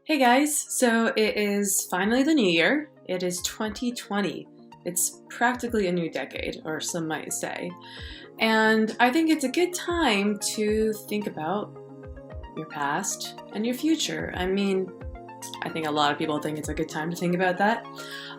Hey guys, so it is finally the new year. It is 2020. It's practically a new decade, or some might say. And I think it's a good time to think about your past and your future. I think a lot of people think it's a good time to think about that.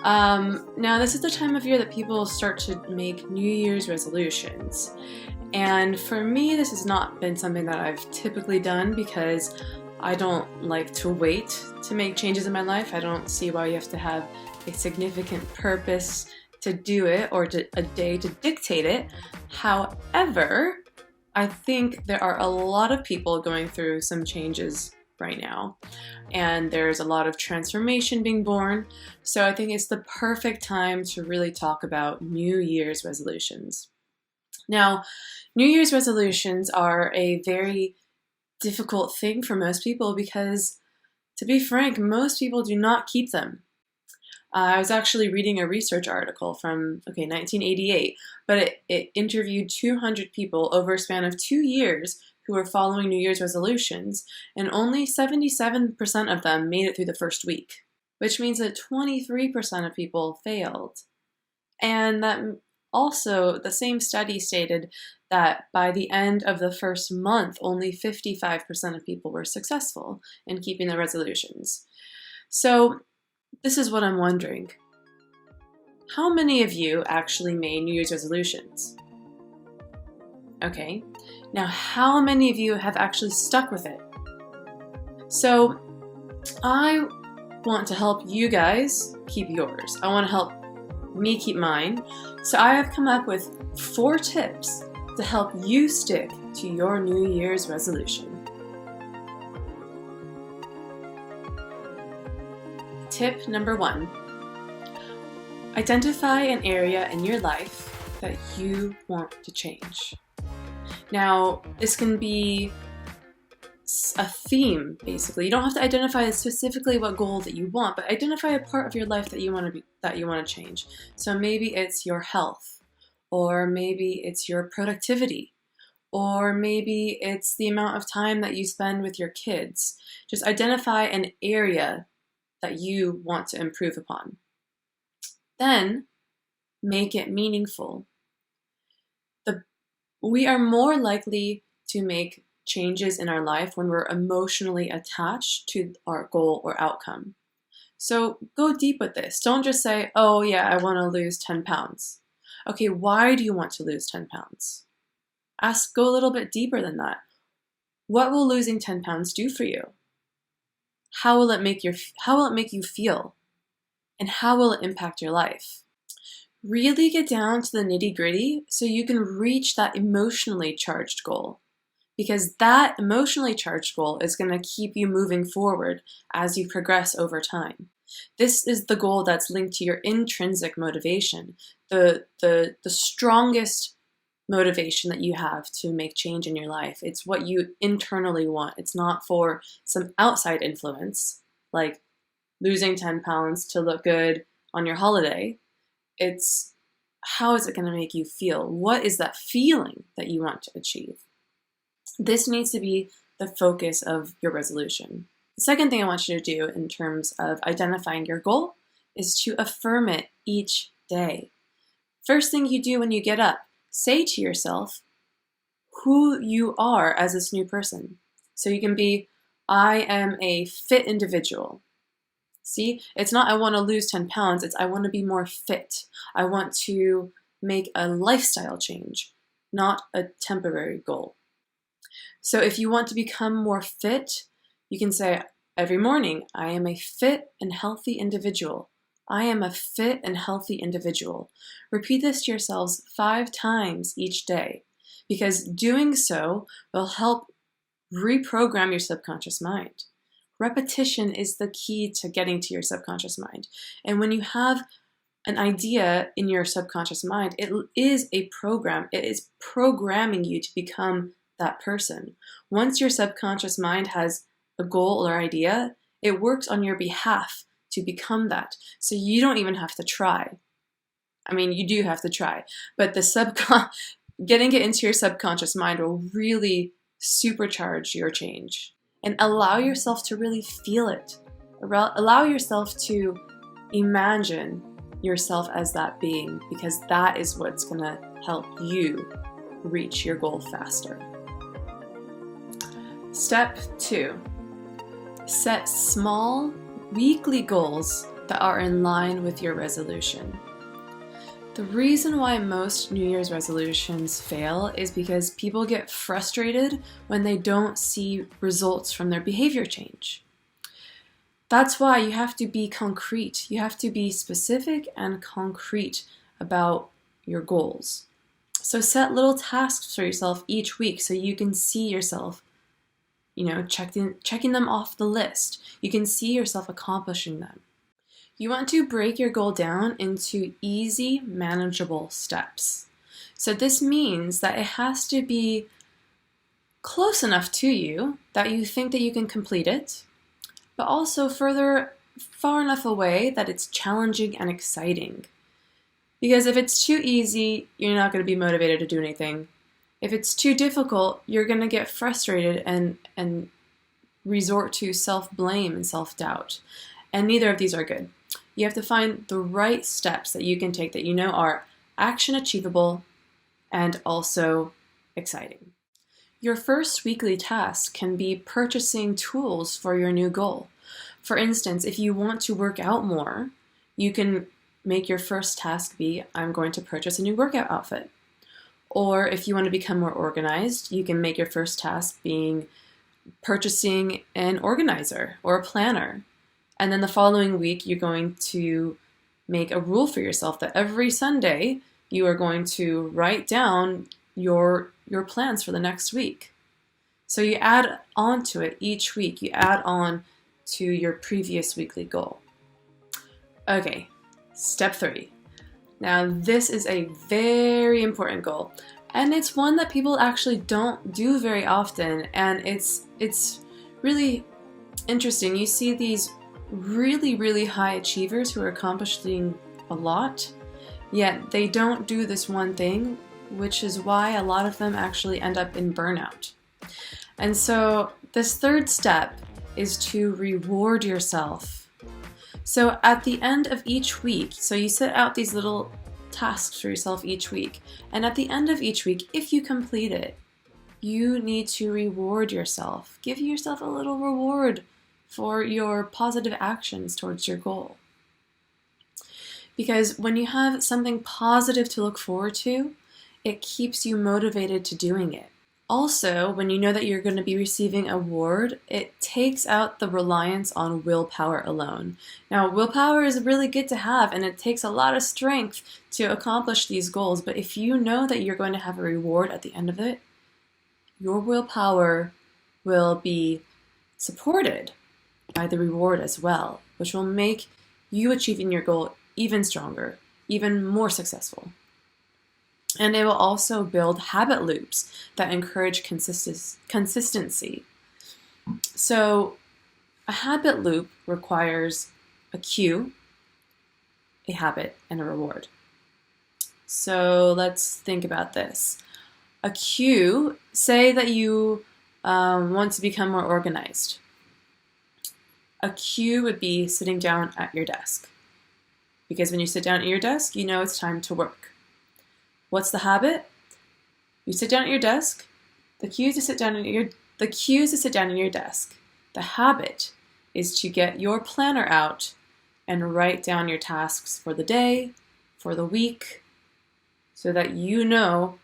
Now, this is the time of year that people start to make New Year's resolutions. And for me, this has not been something that I've typically done because I don't like to wait to make changes in my life. I don't see why you have to have a significant purpose to do it or a day to dictate it. However, I think there are a lot of people going through some changes right now, and there's a lot of transformation being born. So I think it's the perfect time to really talk about New Year's resolutions. Now, New Year's resolutions are a very difficult thing for most people because, to be frank, most people do not keep them. I was actually reading a research article from 1988, but it interviewed 200 people over a span of 2 years who were following New Year's resolutions, and only 77% of them made it through the first week, which means that 23% of people failed. And that also, the same study stated that by the end of the first month, only 55% of people were successful in keeping their resolutions. So this is what I'm wondering. How many of you actually made New Year's resolutions? Okay, now how many of you have actually stuck with it? So I want to help you guys keep yours. I want to help me keep mine. So I have come up with 4 tips to help you stick to your New Year's resolution. Tip number 1. Identify an area in your life that you want to change. Now, this can be a theme, basically. You don't have to identify specifically what goal that you want, but identify a part of your life that you want to change. So maybe it's your health, or maybe it's your productivity, or maybe it's the amount of time that you spend with your kids. Just identify an area that you want to improve upon. Then make it meaningful. We are more likely to make changes in our life when we're emotionally attached to our goal or outcome. So go deep with this. Don't just say, oh yeah, I want to lose 10 pounds. Okay, why do you want to lose 10 pounds? Go a little bit deeper than that. What will losing 10 pounds do for you? How will it make you feel? And how will it impact your life? Really get down to the nitty-gritty so you can reach that emotionally charged goal. Because that emotionally charged goal is going to keep you moving forward as you progress over time. This is the goal that's linked to your intrinsic motivation, the strongest motivation that you have to make change in your life. It's what you internally want. It's not for some outside influence, like losing 10 pounds to look good on your holiday. It's how is it going to make you feel? What is that feeling that you want to achieve? This needs to be the focus of your resolution. The second thing I want you to do in terms of identifying your goal is to affirm it each day. First thing you do when you get up, say to yourself who you are as this new person. So you can be, I am a fit individual. See, it's not I want to lose 10 pounds, it's I want to be more fit. I want to make a lifestyle change, not a temporary goal. So if you want to become more fit, you can say every morning, I am a fit and healthy individual. I am a fit and healthy individual. Repeat this to yourselves 5 times each day, because doing so will help reprogram your subconscious mind. Repetition is the key to getting to your subconscious mind. And when you have an idea in your subconscious mind, it is a program. It is programming you to become that person. Once your subconscious mind has a goal or idea, it works on your behalf to become that. So you don't even have to try. I mean, you do have to try, but getting it into your subconscious mind will really supercharge your change. And allow yourself to really feel it. Allow yourself to imagine yourself as that being, because that is what's going to help you reach your goal faster. Step 2. Set small, weekly goals that are in line with your resolution. The reason why most New Year's resolutions fail is because people get frustrated when they don't see results from their behavior change. That's why you have to be concrete. You have to be specific and concrete about your goals. So set little tasks for yourself each week so you can see yourself, checking them off the list. You can see yourself accomplishing them. You want to break your goal down into easy, manageable steps. So this means that it has to be close enough to you that you think that you can complete it, but also far enough away that it's challenging and exciting. Because if it's too easy, you're not going to be motivated to do anything. If it's too difficult, you're going to get frustrated and resort to self-blame and self-doubt. And neither of these are good. You have to find the right steps that you can take that you know are action achievable and also exciting. Your first weekly task can be purchasing tools for your new goal. For instance, if you want to work out more, you can make your first task be, I'm going to purchase a new workout outfit. Or if you want to become more organized, you can make your first task being purchasing an organizer or a planner. And then the following week, you're going to make a rule for yourself that every Sunday you are going to write down your plans for the next week. So you add on to it each week. You add on to your previous weekly goal. Okay, step 3. Now this is a very important goal, and it's one that people actually don't do very often, and it's really interesting. You see these really, really high achievers who are accomplishing a lot, yet they don't do this one thing, which is why a lot of them actually end up in burnout. And so this third step is to reward yourself. So at the end of each week, so you set out these little tasks for yourself each week, and at the end of each week, if you complete it, you need to reward yourself. Give yourself a little reward for your positive actions towards your goal. Because when you have something positive to look forward to, it keeps you motivated to doing it. Also, when you know that you're going to be receiving a reward, it takes out the reliance on willpower alone. Now, willpower is really good to have, and it takes a lot of strength to accomplish these goals, but if you know that you're going to have a reward at the end of it, your willpower will be supported by the reward as well, which will make you achieving your goal even stronger, even more successful. And it will also build habit loops that encourage consistency. So a habit loop requires a cue, a habit, and a reward. So let's think about this. A cue, say that you want to become more organized. A cue would be sitting down at your desk. Because when you sit down at your desk, you know it's time to work. What's the habit? You sit down at your desk. The cue is to sit down at your desk. The habit is to get your planner out and write down your tasks for the day, for the week, so that you know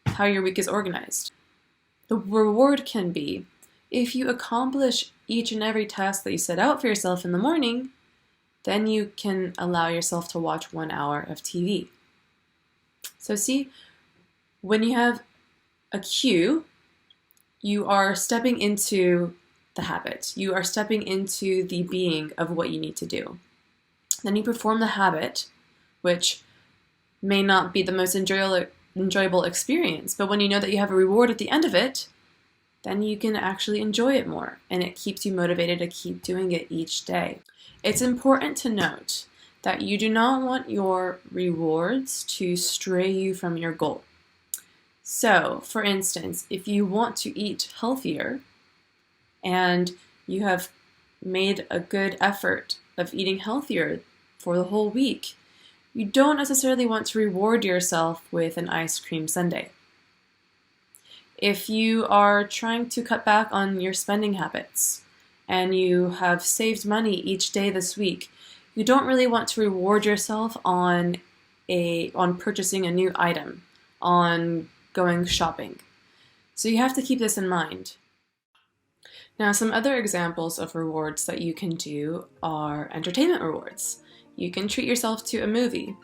how your week is organized. The reward can be, if you accomplish each and every task that you set out for yourself in the morning, then you can allow yourself to watch 1 hour of TV. So see, when you have a cue, you are stepping into the habit. You are stepping into the being of what you need to do. Then you perform the habit, which may not be the most enjoyable experience, but when you know that you have a reward at the end of it, then you can actually enjoy it more, and it keeps you motivated to keep doing it each day. It's important to note that you do not want your rewards to stray you from your goal. So, for instance, if you want to eat healthier and you have made a good effort of eating healthier for the whole week, you don't necessarily want to reward yourself with an ice cream sundae. If you are trying to cut back on your spending habits and you have saved money each day this week, you don't really want to reward yourself on purchasing a new item, on going shopping. So you have to keep this in mind. Now, some other examples of rewards that you can do are entertainment rewards. You can treat yourself to a movie,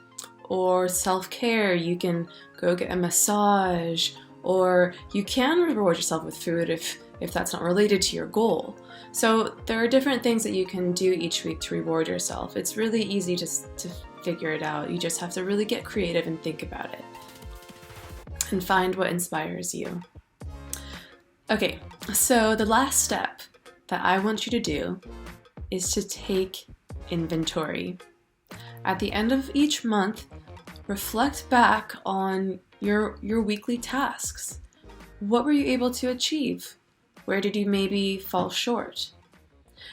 or self-care. You can go get a massage, or you can reward yourself with food if that's not related to your goal. So there are different things that you can do each week to reward yourself. It's really easy to figure it out. You just have to really get creative and think about it and find what inspires you. Okay, so the last step that I want you to do is to take inventory. At the end of each month, reflect back on your weekly tasks. What were you able to achieve? Where did you maybe fall short?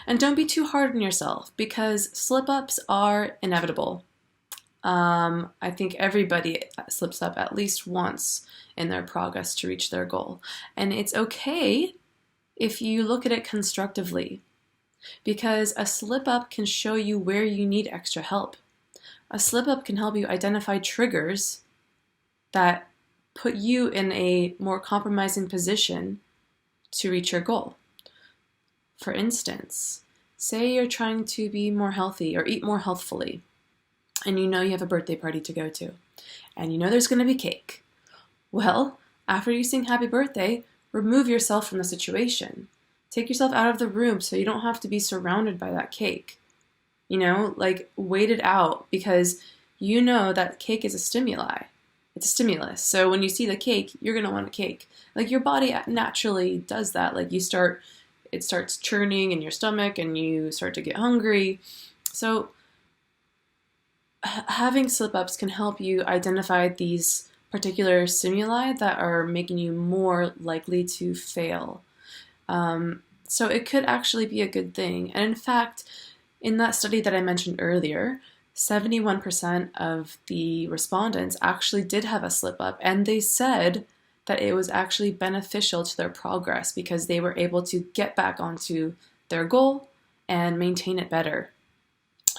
And don't be too hard on yourself, because slip-ups are inevitable. I think everybody slips up at least once in their progress to reach their goal. And it's okay if you look at it constructively, because a slip-up can show you where you need extra help. A slip-up can help you identify triggers that put you in a more compromising position to reach your goal. For instance, say you're trying to be more healthy or eat more healthfully, and you know you have a birthday party to go to, and you know there's going to be cake. Well, after you sing happy birthday, remove yourself from the situation. Take yourself out of the room so you don't have to be surrounded by that cake. Wait it out, because you know that cake is a stimuli. It's a stimulus. So when you see the cake, you're going to want a cake. Your body naturally does that. It starts churning in your stomach and you start to get hungry. So having slip-ups can help you identify these particular stimuli that are making you more likely to fail. So it could actually be a good thing. And in fact, in that study that I mentioned earlier, 71% of the respondents actually did have a slip-up, and they said that it was actually beneficial to their progress because they were able to get back onto their goal and maintain it better.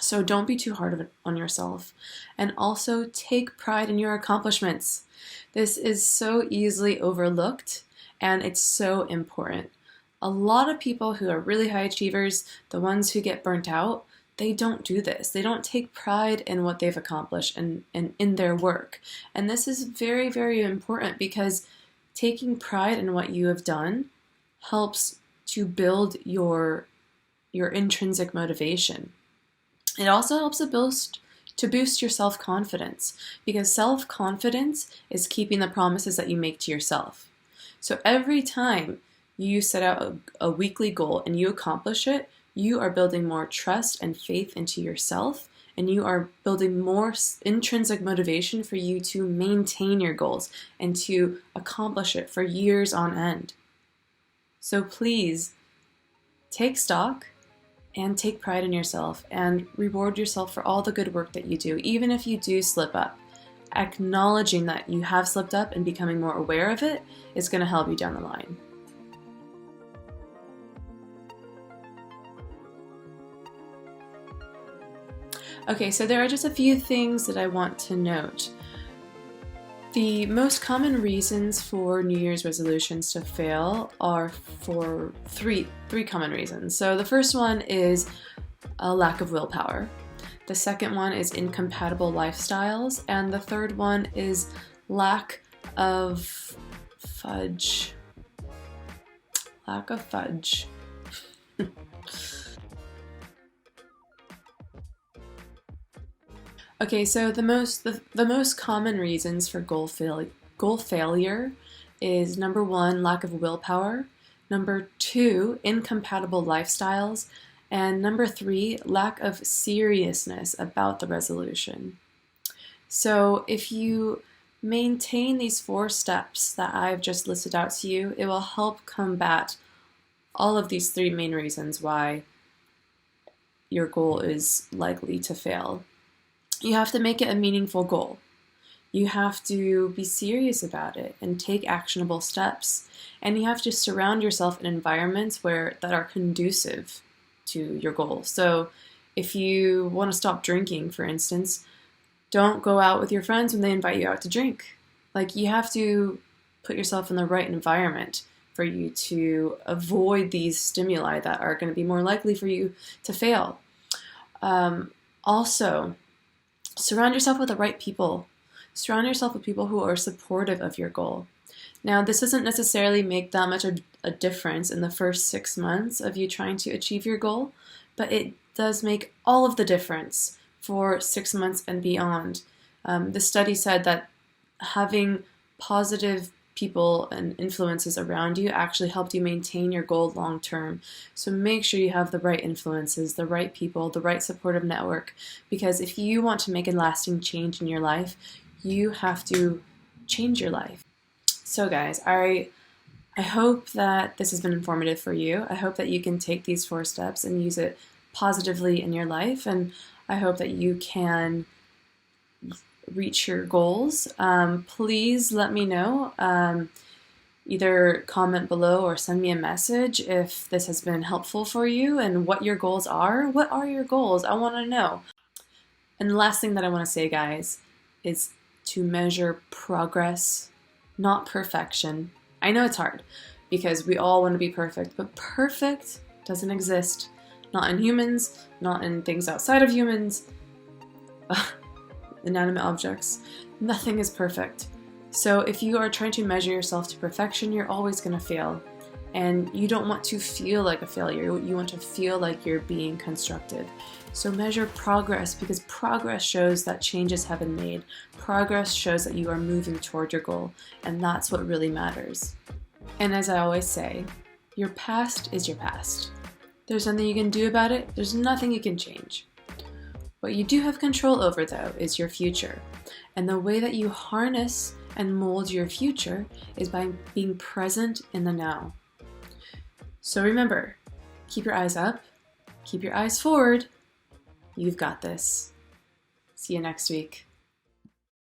So don't be too hard on yourself, and also take pride in your accomplishments. This is so easily overlooked, and it's so important. A lot of people who are really high achievers, the ones who get burnt out, they don't do this. They don't take pride in what they've accomplished and in their work. And this is very, very important, because taking pride in what you have done helps to build your intrinsic motivation. It also helps to boost your self-confidence, because self-confidence is keeping the promises that you make to yourself. So every time you set out a weekly goal and you accomplish it, you are building more trust and faith into yourself, and you are building more intrinsic motivation for you to maintain your goals and to accomplish it for years on end. So please take stock and take pride in yourself and reward yourself for all the good work that you do, even if you do slip up. Acknowledging that you have slipped up and becoming more aware of it is going to help you down the line. Okay, so there are just a few things that I want to note. The most common reasons for New Year's resolutions to fail are for three common reasons. So the first one is a lack of willpower. The second one is incompatible lifestyles. And the third one is lack of fudge. Lack of fudge. Okay, so the most common reasons for goal failure is number 1, lack of willpower, number 2, incompatible lifestyles, and number 3, lack of seriousness about the resolution. So if you maintain these 4 steps that I've just listed out to you, it will help combat all of these 3 main reasons why your goal is likely to fail. You have to make it a meaningful goal. You have to be serious about it and take actionable steps. And you have to surround yourself in environments that are conducive to your goal. So if you want to stop drinking, for instance, don't go out with your friends when they invite you out to drink. Like, you have to put yourself in the right environment for you to avoid these stimuli that are going to be more likely for you to fail. Also, surround yourself with the right people. Surround yourself with people who are supportive of your goal. Now, this doesn't necessarily make that much a difference in the first 6 months of you trying to achieve your goal, but it does make all of the difference for 6 months and beyond. The study said that having positive people and influences around you actually helped you maintain your goal long term. So make sure you have the right influences, the right people, the right supportive network, because if you want to make a lasting change in your life, you have to change your life. So guys, I hope that this has been informative for you. I hope that you can take these 4 steps and use it positively in your life, and I hope that you can reach your goals. Please let me know. Either comment below or send me a message if this has been helpful for you and what your goals are. What are your goals? I want to know. And the last thing that I want to say, guys, is to measure progress, not perfection. I know it's hard because we all want to be perfect, but perfect doesn't exist. Not in humans, not in things outside of humans, inanimate objects. Nothing is perfect. So if you are trying to measure yourself to perfection, you're always going to fail. And you don't want to feel like a failure. You want to feel like you're being constructive. So measure progress, because progress shows that changes have been made. Progress shows that you are moving toward your goal, and that's what really matters. And as I always say, your past is your past. There's nothing you can do about it. There's nothing you can change. What you do have control over, though, is your future. And the way that you harness and mold your future is by being present in the now. So remember, keep your eyes up, keep your eyes forward. You've got this. See you next week.